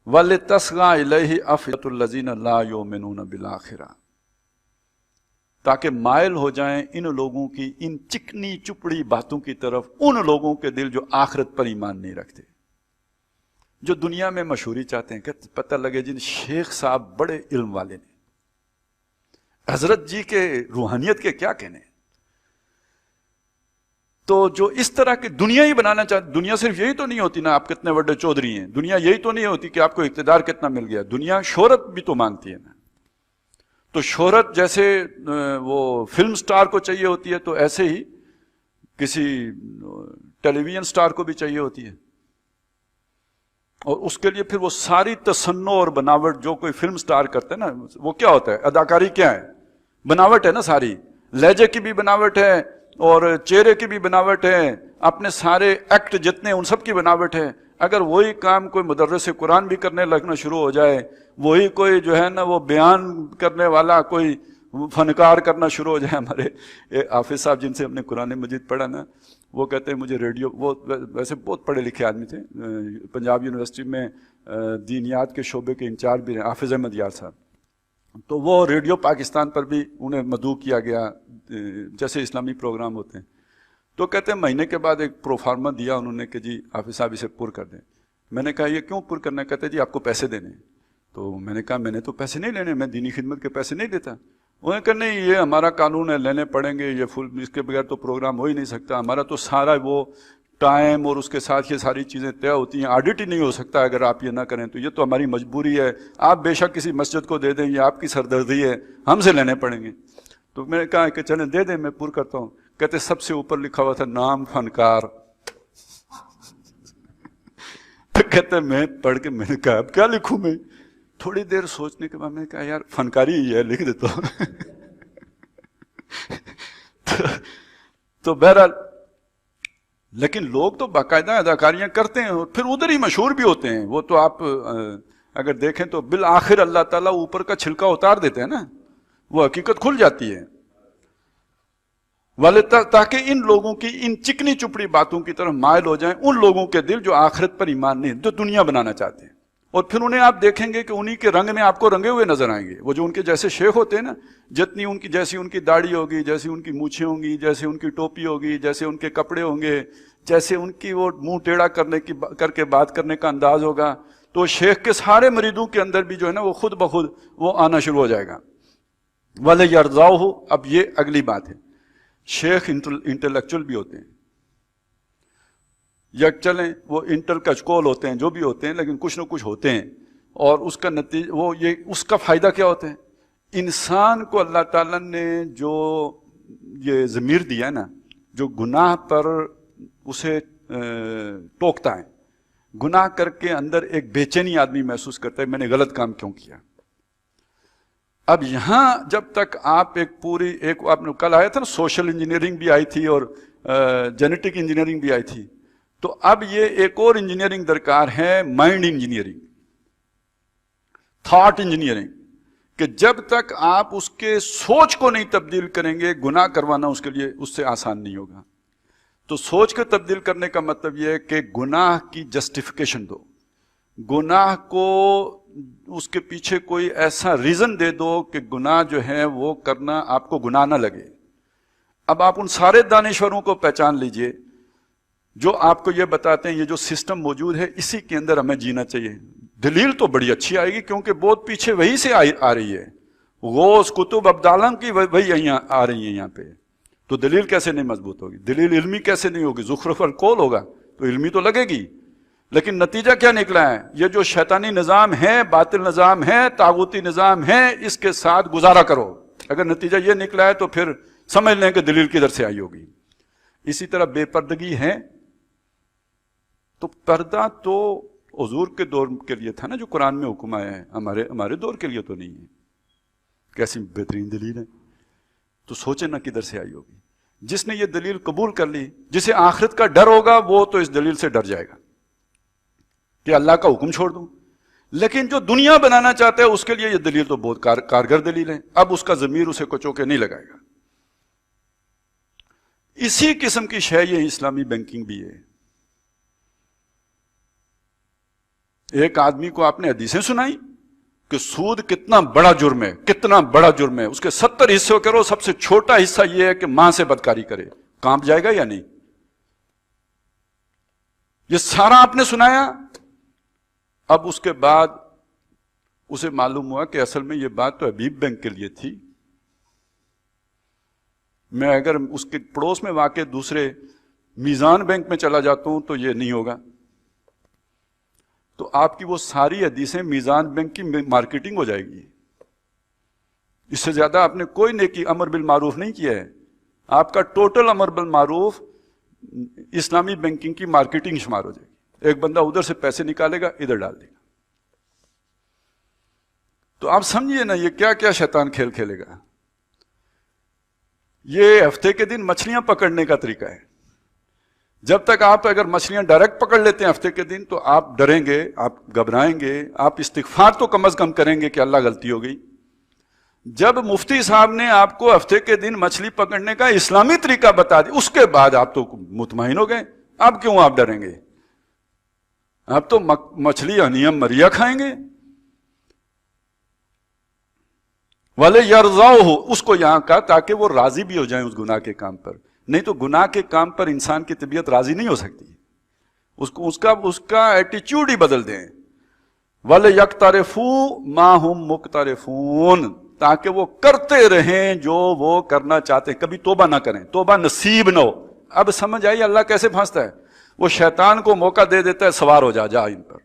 وَلِتَسْغَى إِلَيْهِ أَفْئِدَةُ الَّذِينَ لَا يُؤْمِنُونَ بِالْآخِرَةِ، تاکہ مائل ہو جائیں ان لوگوں کی ان چکنی چپڑی باتوں کی طرف ان لوگوں کے دل جو آخرت پر ایمان نہیں رکھتے، جو دنیا میں مشہوری چاہتے ہیں کہ پتہ لگے جن شیخ صاحب بڑے علم والے نے، حضرت جی کے روحانیت کے کیا کہنے. تو جو اس طرح کی دنیا ہی بنانا چاہتے، دنیا صرف یہی تو نہیں ہوتی نا آپ کتنے بڑے چودھری ہیں، دنیا یہی تو نہیں ہوتی کہ آپ کو اقتدار کتنا مل گیا، دنیا شہرت بھی تو مانگتی ہے نا. تو شہرت جیسے وہ فلم سٹار کو چاہیے ہوتی ہے، تو ایسے ہی کسی ٹیلی ویژن سٹار کو بھی چاہیے ہوتی ہے. اور اس کے لیے پھر وہ ساری تصنع اور بناوٹ جو کوئی فلم سٹار کرتے ہیں نا، وہ کیا ہوتا ہے، اداکاری کیا ہے، بناوٹ ہے نا، ساری لہجے کی بھی بناوٹ ہے اور چہرے کی بھی بناوٹ ہے، اپنے سارے ایکٹ جتنے ان سب کی بناوٹ ہے. اگر وہی کام کوئی مدرس قرآن بھی کرنے لگنا شروع ہو جائے، وہی کوئی جو ہے نا وہ بیان کرنے والا کوئی فنکار کرنا شروع ہو جائے. ہمارے حافظ صاحب جن سے ہم نے قرآن مجید پڑھا نا، وہ کہتے ہیں مجھے ریڈیو، وہ ویسے بہت پڑھے لکھے آدمی تھے، پنجاب یونیورسٹی میں دینیات کے شعبے کے انچارج بھی رہے، حافظ احمد یار صاحب. تو وہ ریڈیو پاکستان پر بھی انہیں مدعو کیا گیا جیسے اسلامی پروگرام ہوتے ہیں. تو کہتے ہیں مہینے کے بعد ایک پروفارما دیا انہوں نے کہ جی حافظ صاحب اسے پر کر دیں. میں نے کہا یہ کیوں پر کرنا ہے؟ کہتے جی آپ کو پیسے دینے. تو میں نے کہا میں نے تو پیسے نہیں لینے، میں دینی خدمت کے پیسے نہیں دیتا. انہوں نے کہا نہیں یہ ہمارا قانون ہے، لینے پڑیں گے، یہ فل، اس کے بغیر تو پروگرام ہو ہی نہیں سکتا. ہمارا تو سارا وہ ٹائم اور اس کے ساتھ یہ ساری چیزیں طے ہوتی ہیں، آڈٹ ہی نہیں ہو سکتا اگر آپ یہ نہ کریں. تو یہ تو ہماری مجبوری ہے، آپ بے شک کسی مسجد کو دے دیں، یہ آپ کی سردردی ہے، ہم سے لینے پڑیں گے. تو میں نے کہا کہ چلیں دے دیں، میں پر کرتا ہوں. کہتے سب سے اوپر لکھا ہوا تھا نام فنکار. کہتے میں پڑھ کے میں نے کہا اب کیا لکھوں میں؟ تھوڑی دیر سوچنے کے بعد میں نے کہا یار فنکاری ہی ہے، لکھ دیتا ہوں. تو بہرحال لیکن لوگ تو باقاعدہ اداکاریاں کرتے ہیں اور پھر ادھر ہی مشہور بھی ہوتے ہیں. وہ تو آپ اگر دیکھیں تو بالآخر اللہ تعالیٰ اوپر کا چھلکا اتار دیتے ہیں نا، وہ حقیقت کھل جاتی ہے. تاکہ ان لوگوں کی ان چکنی چپڑی باتوں کی طرف مائل ہو جائیں ان لوگوں کے دل جو آخرت پر ایمان نہیں، جو دنیا بنانا چاہتے ہیں. اور پھر انہیں آپ دیکھیں گے کہ انہی کے رنگ میں آپ کو رنگے ہوئے نظر آئیں گے. وہ جو ان کے جیسے شیخ ہوتے ہیں نا، جتنی ان کی، جیسی ان کی داڑھی ہوگی، جیسی ان کی مونچھیں ہوں گی، جیسے ان کی ٹوپی ہوگی، جیسے ان کے کپڑے ہوں گے، جیسے ان کی وہ منہ ٹیڑھا کر کے بات کرنے کا انداز ہوگا، تو شیخ کے سارے مریدوں کے اندر بھی جو ہے نا وہ خود بخود وہ آنا شروع ہو جائے گا. وَلَيَرْضَوْهُ. اب یہ اگلی بات ہے، شیخ انٹلیکچول بھی ہوتے ہیں، یا چلیں وہ انٹل کچکول ہوتے ہیں، جو بھی ہوتے ہیں، لیکن کچھ نہ کچھ ہوتے ہیں. اور اس کا نتیجہ وہ یہ، اس کا فائدہ کیا ہوتا ہے؟ انسان کو اللہ تعالیٰ نے جو یہ ضمیر دیا ہے نا، جو گناہ پر اسے ٹوکتا ہے، گناہ کر کے اندر ایک بے چینی آدمی محسوس کرتا ہے میں نے غلط کام کیوں کیا. اب یہاں جب تک آپ ایک پوری ایک، آپ نے کل آیا تھا نا سوشل انجینئرنگ بھی آئی تھی اور جینیٹک انجینئرنگ بھی آئی تھی. تو اب یہ ایک اور انجینئرنگ درکار ہے، مائنڈ انجینئرنگ، تھاٹ انجینئرنگ، کہ جب تک آپ اس کے سوچ کو نہیں تبدیل کریں گے، گناہ کروانا اس کے لیے اس سے آسان نہیں ہوگا. تو سوچ کو تبدیل کرنے کا مطلب یہ ہے کہ گناہ کی جسٹیفیکیشن دو، گناہ کو اس کے پیچھے کوئی ایسا ریزن دے دو کہ گناہ جو ہے وہ کرنا آپ کو گناہ نہ لگے. اب آپ ان سارے دانشوروں کو پہچان لیجئے جو آپ کو یہ بتاتے ہیں یہ جو سسٹم موجود ہے اسی کے اندر ہمیں جینا چاہیے. دلیل تو بڑی اچھی آئے گی کیونکہ بہت پیچھے وہی سے آ رہی ہے، غوث کتب ابدالم کی وہی یہاں آ رہی ہیں یہاں پہ. تو دلیل کیسے نہیں مضبوط ہوگی؟ دلیل علمی کیسے نہیں ہوگی؟ زخرف القول ہوگا تو علمی تو لگے گی. لیکن نتیجہ کیا نکلا ہے؟ یہ جو شیطانی نظام ہے، باطل نظام ہے، طاغوتی نظام ہے، اس کے ساتھ گزارا کرو. اگر نتیجہ یہ نکلا ہے تو پھر سمجھ لیں کہ دلیل کدھر سے آئی ہوگی. اسی طرح بے پردگی ہے. تو پردہ تو حضور کے دور کے لیے تھا نا جو قرآن میں حکم آیا ہے، ہمارے دور کے لیے تو نہیں ہے. کیسی بہترین دلیل ہے. تو سوچیں نا کدھر سے آئی ہوگی. جس نے یہ دلیل قبول کر لی، جسے آخرت کا ڈر ہوگا، وہ تو اس دلیل سے ڈر جائے گا کہ اللہ کا حکم چھوڑ دوں. لیکن جو دنیا بنانا چاہتا ہے اس کے لیے یہ دلیل تو بہت کارگر دلیل ہے. اب اس کا ضمیر اسے کچو کے نہیں لگائے گا. اسی قسم کی شے یہ اسلامی بینکنگ بھی ہے. ایک آدمی کو آپ نے حدیثیں سنائی کہ سود کتنا بڑا جرم ہے، کتنا بڑا جرم ہے، اس کے 70 حصے کرو، سب سے چھوٹا حصہ یہ ہے کہ ماں سے بدکاری کرے، کانپ جائے گا یا نہیں؟ یہ سارا آپ نے سنایا. اب اس کے بعد اسے معلوم ہوا کہ اصل میں یہ بات تو حبیب بینک کے لیے تھی. میں اگر اس کے پڑوس میں واقع دوسرے میزان بینک میں چلا جاتا ہوں تو یہ نہیں ہوگا. تو آپ کی وہ ساری حدیثیں میزان بینک کی مارکیٹنگ ہو جائے گی. اس سے زیادہ آپ نے کوئی نیکی امر بالمعروف نہیں کیا ہے. آپ کا ٹوٹل امر بالمعروف اسلامی بینکنگ کی مارکیٹنگ شمار ہو جائے گی. ایک بندہ ادھر سے پیسے نکالے گا، ادھر ڈال دے گا. تو آپ سمجھیے نا یہ کیا کیا شیطان کھیل کھیلے گا. یہ ہفتے کے دن مچھلیاں پکڑنے کا طریقہ ہے. جب تک آپ اگر مچھلیاں ڈائریکٹ پکڑ لیتے ہیں ہفتے کے دن تو آپ ڈریں گے، آپ گھبرائیں گے، آپ استغفار تو کم از کم کریں گے کہ اللہ غلطی ہو گئی. جب مفتی صاحب نے آپ کو ہفتے کے دن مچھلی پکڑنے کا اسلامی طریقہ بتا دیا، اس کے بعد آپ تو مطمئن ہو گئے. اب کیوں آپ ڈریں گے؟ آپ تو مچھلی ہنیم مریا کھائیں گے. والے یرضاؤہ، اس کو یہاں کا تاکہ وہ راضی بھی ہو جائیں اس گناہ کے کام پر. نہیں تو گناہ کے کام پر انسان کی طبیعت راضی نہیں ہو سکتی. اس کا ایٹیچیوڈ ہی بدل دیں. والے یکترفوا ما ہم مقترفون، تاکہ وہ کرتے رہیں جو وہ کرنا چاہتے ہیں. کبھی توبہ نہ کریں، توبہ نصیب نہ ہو. اب سمجھ آئی اللہ کیسے پھنستا ہے. وہ شیطان کو موقع دے دیتا ہے، سوار ہو جا ان پر.